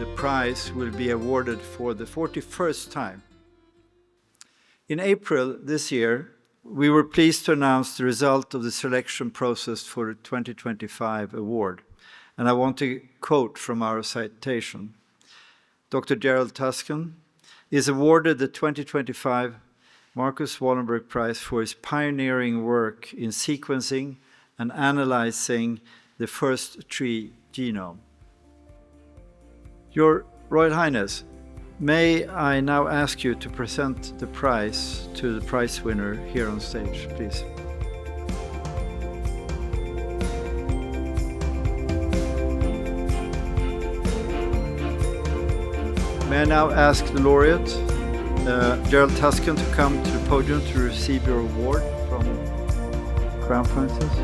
the prize will be awarded for the 41st time. In April this year, we were pleased to announce the result of the selection process for the 2025 award. And I want to quote from our citation. Dr. Gerald Tuskan is awarded the 2025 Marcus Wallenberg Prize for his pioneering work in sequencing and analyzing the first tree genome. Your Royal Highness, may I now ask you to present the prize to the prize winner here on stage, please. May I now ask the laureate, Gerald Tuskan, to come to the podium to receive your award from Crown Princess.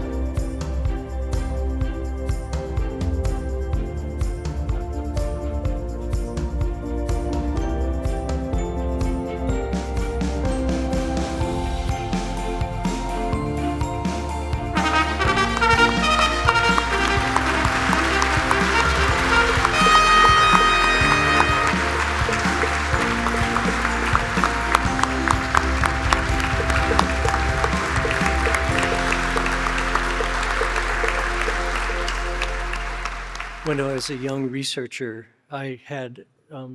When I was a young researcher, I had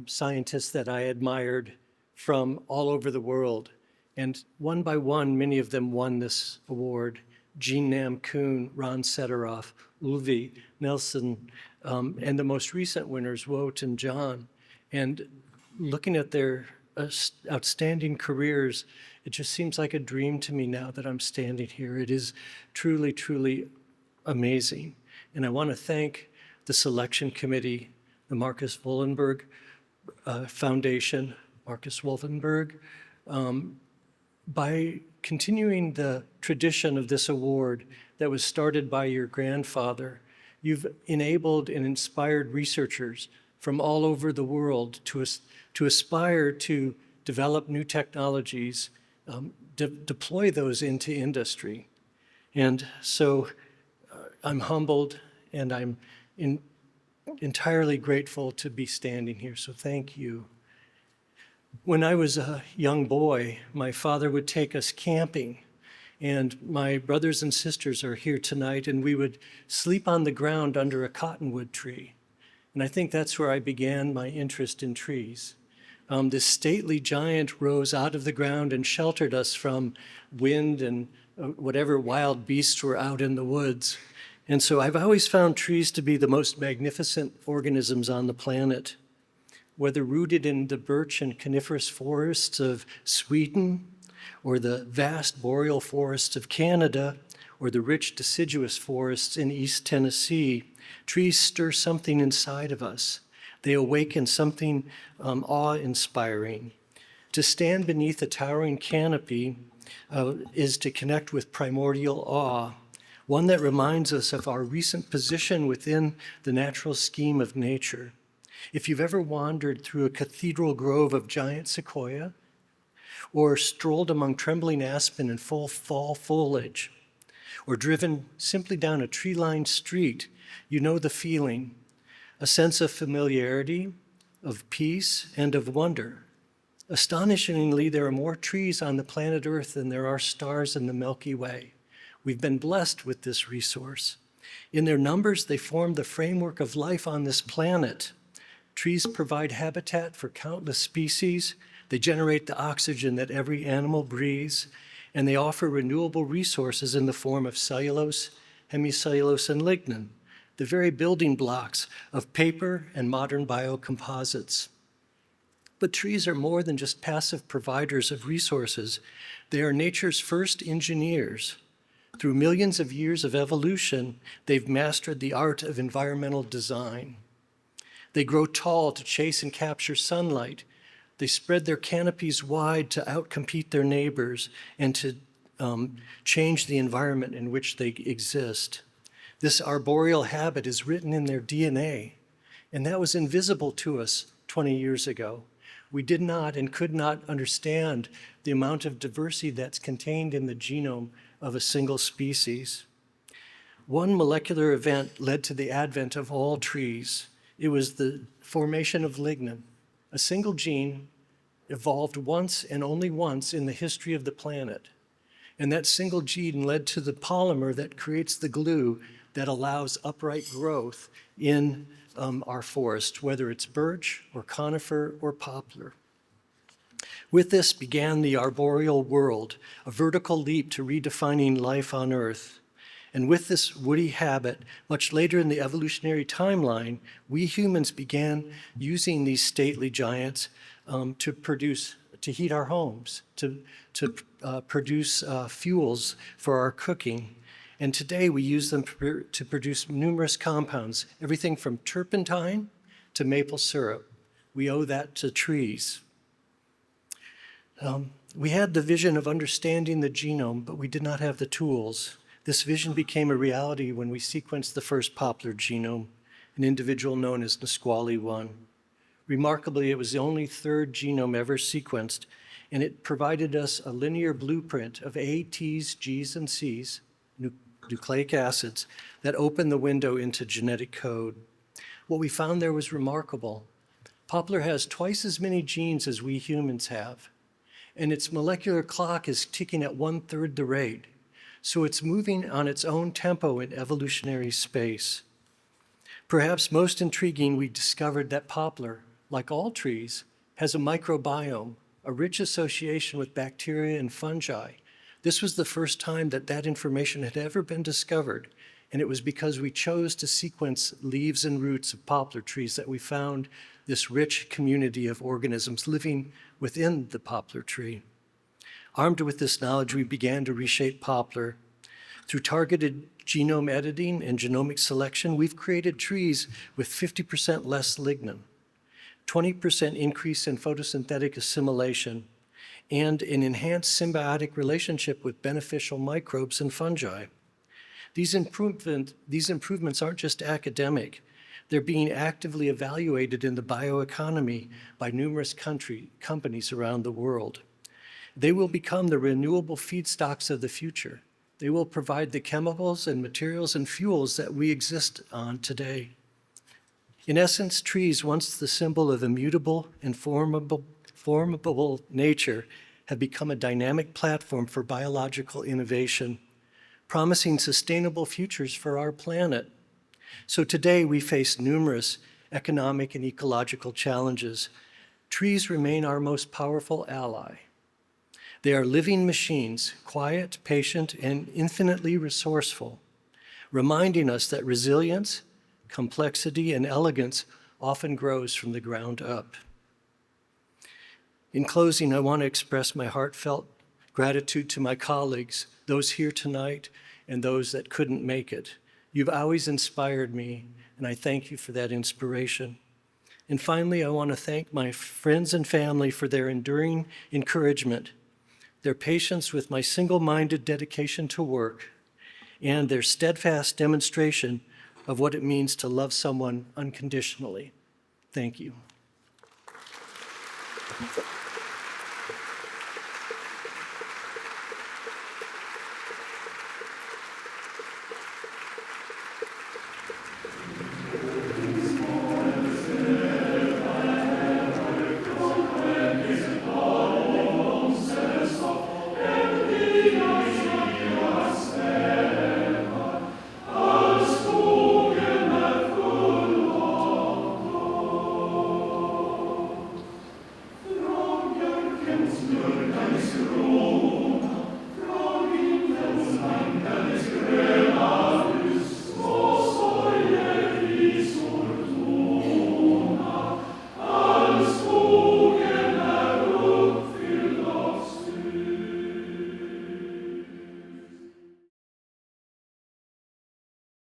scientists that I admired from all over the world. And one by one, many of them won this award. Jean-Nam Kuhn, Ron Sederoff, Ulvi, Nelson, and the most recent winners, Wout and John. And looking at their outstanding careers, it just seems like a dream to me now that I'm standing here. It is truly, truly amazing. And I want to thank the selection committee, the Marcus Wallenberg Foundation, Marcus Wallenberg. By continuing the tradition of this award that was started by your grandfather, you've enabled and inspired researchers from all over the world to aspire to develop new technologies, deploy those into industry. And so I'm humbled and I'm entirely grateful to be standing here, so thank you. When I was a young boy, my father would take us camping, and my brothers and sisters are here tonight, and we would sleep on the ground under a cottonwood tree. And I think that's where I began my interest in trees. This stately giant rose out of the ground and sheltered us from wind and whatever wild beasts were out in the woods. And so I've always found trees to be the most magnificent organisms on the planet. Whether rooted in the birch and coniferous forests of Sweden, or the vast boreal forests of Canada, or the rich deciduous forests in East Tennessee, trees stir something inside of us. They awaken something awe-inspiring. To stand beneath a towering canopy is to connect with primordial awe, one that reminds us of our recent position within the natural scheme of nature. If you've ever wandered through a cathedral grove of giant sequoia, or strolled among trembling aspen in full fall foliage, or driven simply down a tree-lined street, you know the feeling, a sense of familiarity, of peace, and of wonder. Astonishingly, there are more trees on the planet Earth than there are stars in the Milky Way. We've been blessed with this resource. In their numbers, they form the framework of life on this planet. Trees provide habitat for countless species. They generate the oxygen that every animal breathes, and they offer renewable resources in the form of cellulose, hemicellulose, and lignin, the very building blocks of paper and modern biocomposites. But trees are more than just passive providers of resources. They are nature's first engineers. Through millions of years of evolution, they've mastered the art of environmental design. They grow tall to chase and capture sunlight. They spread their canopies wide to outcompete their neighbors and to change the environment in which they exist. This arboreal habit is written in their DNA, and that was invisible to us 20 years ago. We did not and could not understand the amount of diversity that's contained in the genome of a single species. One molecular event led to the advent of all trees. It was the formation of lignin. A single gene evolved once and only once in the history of the planet. And that single gene led to the polymer that creates the glue that allows upright growth in our forest, whether it's birch or conifer or poplar. With this began the arboreal world, a vertical leap to redefining life on Earth. And with this woody habit, much later in the evolutionary timeline, we humans began using these stately giants to heat our homes, to produce fuels for our cooking. And today we use them to produce numerous compounds, everything from turpentine to maple syrup. We owe that to trees. We had the vision of understanding the genome, but we did not have the tools. This vision became a reality when we sequenced the first poplar genome, an individual known as Nisqually 1. Remarkably, it was the only third genome ever sequenced, and it provided us a linear blueprint of A, T's, G's, and C's, nucleic acids, that opened the window into genetic code. What we found there was remarkable. Poplar has twice as many genes as we humans have, and its molecular clock is ticking at 1/3 the rate. So it's moving on its own tempo in evolutionary space. Perhaps most intriguing, we discovered that poplar, like all trees, has a microbiome, a rich association with bacteria and fungi. This was the first time that that information had ever been discovered, and it was because we chose to sequence leaves and roots of poplar trees that we found this rich community of organisms living within the poplar tree. Armed with this knowledge, we began to reshape poplar. Through targeted genome editing and genomic selection, we've created trees with 50% less lignin, 20% increase in photosynthetic assimilation, and an enhanced symbiotic relationship with beneficial microbes and fungi. These improvements aren't just academic. They're being actively evaluated in the bioeconomy by numerous companies around the world. They will become the renewable feedstocks of the future. They will provide the chemicals and materials and fuels that we exist on today. In essence, trees, once the symbol of immutable and formable nature, have become a dynamic platform for biological innovation, promising sustainable futures for our planet. So today we face numerous economic and ecological challenges. Trees remain our most powerful ally. They are living machines, quiet, patient, and infinitely resourceful, reminding us that resilience, complexity, and elegance often grows from the ground up. In closing, I want to express my heartfelt gratitude to my colleagues, those here tonight and those that couldn't make it. You've always inspired me, and I thank you for that inspiration. And finally, I want to thank my friends and family for their enduring encouragement, their patience with my single-minded dedication to work, and their steadfast demonstration of what it means to love someone unconditionally. Thank you.